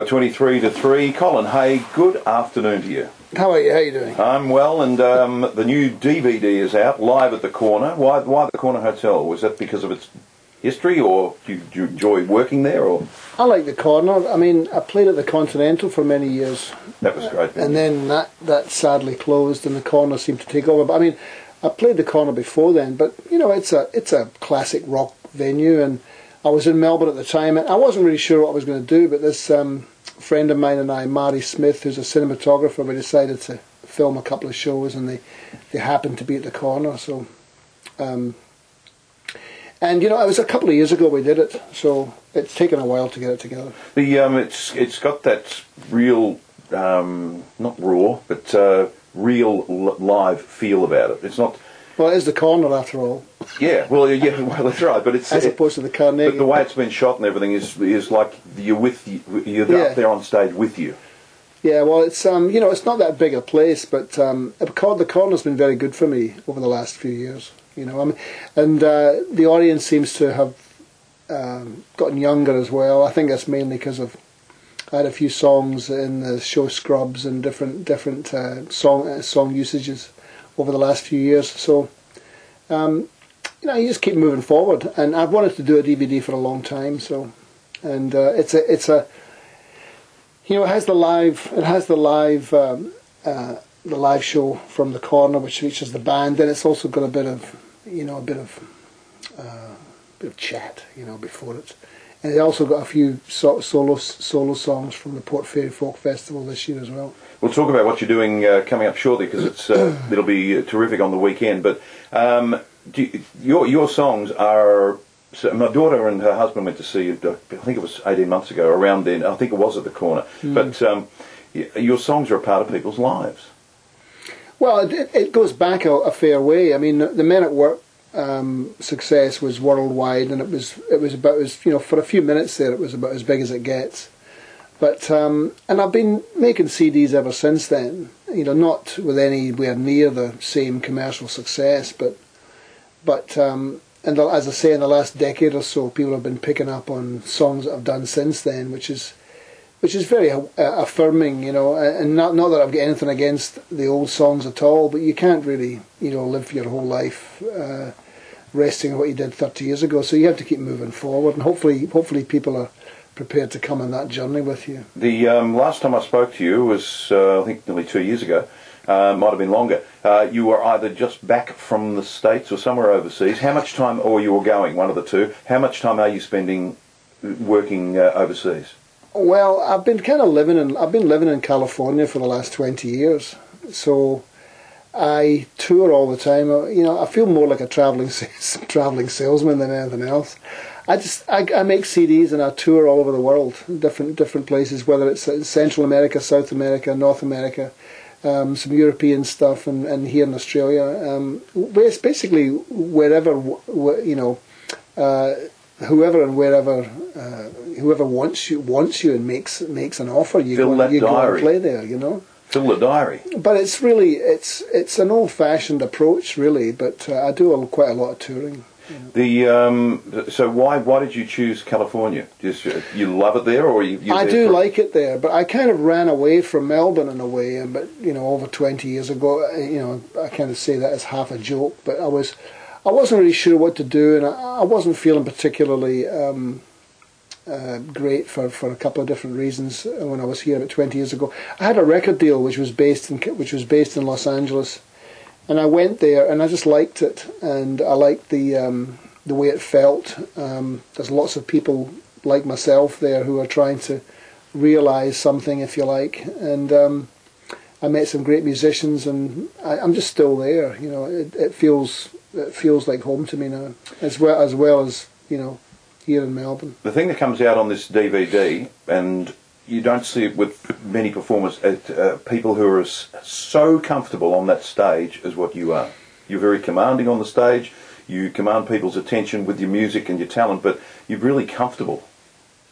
23 to 3. Colin Hay, good afternoon to you. How are you? How are you doing? I'm well, and the new DVD is out, Live at the Corner. Why the Corner Hotel? Was that because of its history, or do you enjoy working there? Or I like the Corner. I mean, I played at the Continental for many years. That was great. And then that sadly closed, and the Corner seemed to take over. But I mean, I played the Corner before then, but you know, it's a classic rock venue, and I was in Melbourne at the time, and I wasn't really sure what I was going to do, but this friend of mine and I, Marty Smith, who's a cinematographer, we decided to film a couple of shows, and they happened to be at the Corner. So, and you know, it was a couple of years ago we did it, so it's taken a while to get it together. The it's got that real not raw, but real live feel about it. It's not. Well, it is the Corner after all. Yeah, well, that's right. But it's as opposed to the Carnegie. But the way it's been shot and everything is like you're up there on stage with you. Yeah, well, it's you know, it's not that big a place, but the Corner's been very good for me over the last few years. You know, I mean, and the audience seems to have gotten younger as well. I think that's mainly because I had a few songs in the show Scrubs and different song usages over the last few years. So, you know, you just keep moving forward. And I've wanted to do a DVD for a long time. So, and it's a you know, it has the live show from the Corner, which features the band. Then it's also got a bit of chat, you know, before it. And it also got a few solo songs from the Port Fairy Folk Festival this year as well. We'll talk about what you're doing coming up shortly, because it's it'll be terrific on the weekend. But your songs are. So my daughter and her husband went to see it, I think it was 18 months ago, around then. I think it was at the Corner. But your songs are a part of people's lives. Well, it goes back a fair way. I mean, the Men at Work success was worldwide, and it was about as, you know, for a few minutes there, it was about as big as it gets. But and I've been making CDs ever since then. You know, not with anywhere near the same commercial success, but and as I say, in the last decade or so, people have been picking up on songs that I've done since then, which is very affirming, you know. And not that I've got anything against the old songs at all, but you can't really, you know, live your whole life resting on what you did 30 years ago. So you have to keep moving forward, and hopefully people are prepared to come on that journey with you. The last time I spoke to you was I think nearly 2 years ago. Might have been longer. You were either just back from the States or somewhere overseas. How much time, or you were going, one of the two, how much time are you spending working overseas? Well, I've been living in California for the last 20 years. So I tour all the time. You know, I feel more like a traveling salesman than anything else. I make CDs and I tour all over the world, different places, whether it's Central America, South America, North America, some European stuff, and here in Australia. It's basically wherever, you know, whoever and wherever, whoever wants you and makes an offer, you go and play there, you know. Fill the diary. But it's really it's an old-fashioned approach, really. But I do quite a lot of touring. You know. So why did you choose California? Just you love it there, or you? I do like it there, but I kind of ran away from Melbourne in a way. But you know, over 20 years ago, you know, I kind of say that as half a joke. But I wasn't really sure what to do, and I wasn't feeling particularly great for a couple of different reasons when I was here about 20 years ago. I had a record deal which was based in Los Angeles. And I went there, and I just liked it, and I liked the way it felt. There's lots of people like myself there who are trying to realise something, if you like. And I met some great musicians, and I'm just still there. You know, it feels like home to me now, as well as you know, here in Melbourne. The thing that comes out on this DVD, and you don't see it with many performers, people who are so comfortable on that stage as what you are. You're very commanding on the stage, you command people's attention with your music and your talent, but you're really comfortable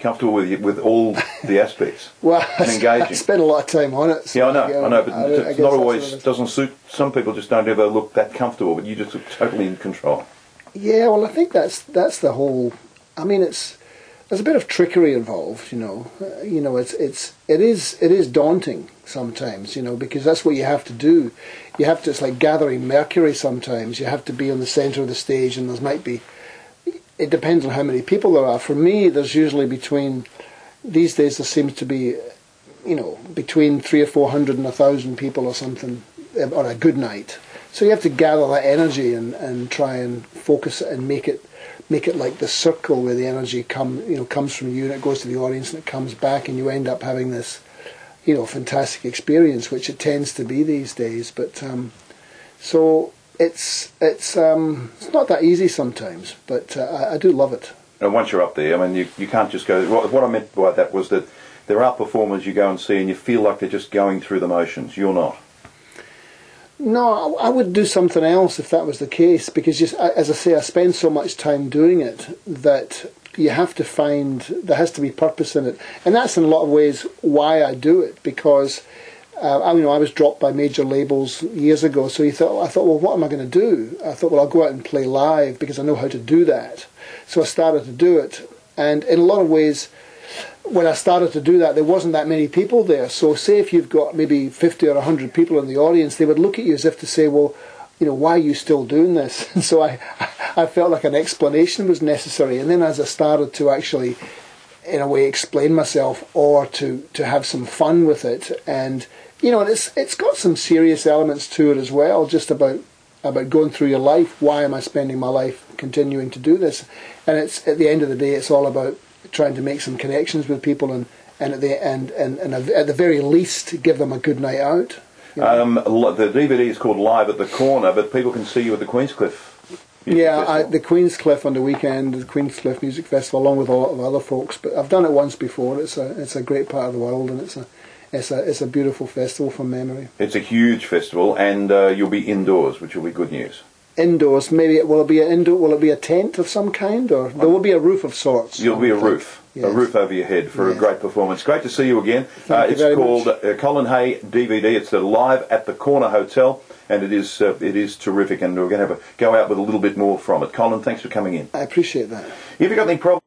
with all the aspects. Well, and engaging. I spend a lot of time on it. So yeah, I know, but it's not always, doesn't suit, some people just don't ever look that comfortable, but you just look totally in control. Yeah, well, I think that's the whole, I mean, there's a bit of trickery involved, it is daunting sometimes, because that's what you have to do. You have to, it's like gathering mercury sometimes. You have to be on the centre of the stage, and it depends on how many people there are. For me, there's usually these days there seems to be, between 300 or 400 and 1,000 people or something on a good night. So you have to gather that energy and try and focus it and make it like the circle where the energy comes from you and it goes to the audience and it comes back, and you end up having this, fantastic experience, which it tends to be these days. But so it's not that easy sometimes, but I do love it. And once you're up there, I mean, you can't just go. What I meant by that was that there are performers you go and see and you feel like they're just going through the motions. You're not. No, I would do something else if that was the case, because as I say, I spend so much time doing it that you have to there has to be purpose in it. And that's in a lot of ways why I do it, because I was dropped by major labels years ago, so I thought, well, what am I going to do? I thought, well, I'll go out and play live because I know how to do that. So I started to do it, and in a lot of ways, when I started to do that, there wasn't that many people there. So say if you've got maybe 50 or 100 people in the audience, they would look at you as if to say, well, why are you still doing this? And so I felt like an explanation was necessary. And then as I started to actually, in a way, explain myself or to have some fun with it, and, it's got some serious elements to it as well, just about going through your life. Why am I spending my life continuing to do this? And it's at the end of the day, it's all about trying to make some connections with people and at the very least give them a good night out. The DVD is called Live at the Corner, but people can see you at the Queenscliff Music Festival. The Queenscliff on the weekend, the Queenscliff Music Festival, along with a lot of other folks. But I've done it once before. It's a great part of the world, and it's a beautiful festival from memory. It's a huge festival, and you'll be indoors, which will be good news. Indoors, maybe will it be a tent of some kind, or there will be a roof of sorts? There'll be a roof, yes. A roof over your head for a great performance. Great to see you again. It's called Colin Hay DVD. It's the Live at the Corner Hotel, and it is terrific. And we're going to go out with a little bit more from it. Colin, thanks for coming in. I appreciate that. If you've got any problems.